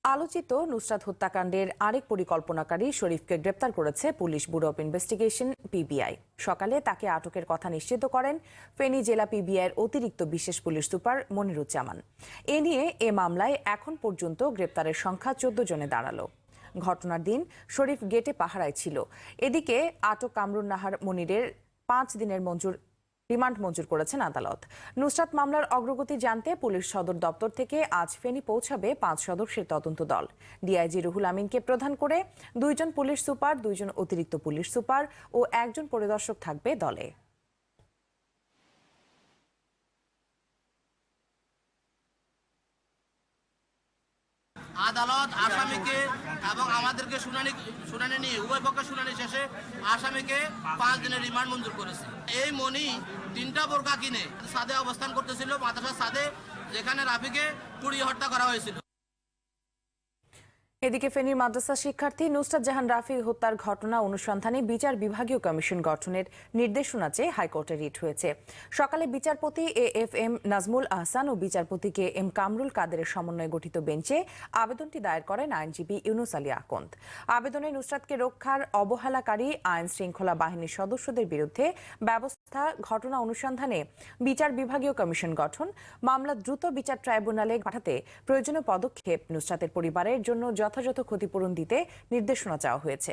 আলোচিত নুসরাত হত্যাকাণ্ডের আরেক পরিকল্পনাকারী শরীফকে গ্রেপ্তার করেছে police bureau of investigation PBI. সকালে তাকে আটকের কথা নিশ্চিত করেন ফেনী জেলা পিবিআইয়ের অতিরিক্ত বিশেষ পুলিশ সুপার মনিরুজ্জামান। এ নিয়ে এ মামলায় এখন পর্যন্ত গ্রেপ্তারের সংখ্যা 14 জনে দাঁড়ালো। ঘটনার দিন শরীফ গেটে পাহারায় ছিল। এদিকে আটক কামরুন নাহার মনিরের 5 দিনের রিমান্ড মঞ্জুর করেছেন আদালত। নুসরাত মামলার অগ্রগতি জানতে পুলিশ সদর দপ্তর থেকে আজ ফেনী পৌঁছাবে 5 সদস্যের তদন্ত দল। ডিআইজি রুহুল আমিনকে প্রধান করে 2 জন পুলিশ সুপার, 2 জন অতিরিক্ত পুলিশ সুপার ও 1 জন পরিদর্শক থাকবে দলে। আদালত আসামিকে এবং আমাদেরকে শুনানি নিয়ে উভয় পক্ষের শুনানি শেষে আসামিকে 5 দিনের রিমান্ড মঞ্জুর করেছে। এই মনি 3টা বোরকা কিনে সাদে অবস্থান করতেছিল, মাদ্রাসা সাদে, যেখানে রাফিকে পুড়িয়ে হত্যা করা হয়েছিল। এদিকে ফেনীর মাদ্রাসা শিক্ষার্থী নুসরাত জাহান রাফি হত্যার ঘটনা অনুসন্ধানে বিচার বিভাগীয় কমিশন গঠনের নির্দেশনা চেয়ে হাইকোর্টে রিট হয়েছে। সকালে বিচারপতি এএফএম নাজমুল আহসান ও বিচারপতি KM কামরুল কাদেরের সমন্বয়ে গঠিত বেঞ্চে আবেদনটি দায়ের করেন আইনজীবী ইউনুস আলী আকন্দ। আবেদনে নুসরাতকে রক্ষার অবহেলাকারী আইন শৃঙ্খলা বাহিনীর সদস্যদের বিরুদ্ধে ব্যবস্থা, ঘটনা অনুসন্ধানে বিচার বিভাগীয় কমিশন গঠন, মামলা দ্রুত বিচার ট্রাইব্যুনালে পাঠাতে প্রয়োজনীয় পদক্ষেপ, নুসরাতের পরিবারের জন্য যথাযথ ক্ষতিপূরণ দিতে নির্দেশনা চাওয়া হয়েছে।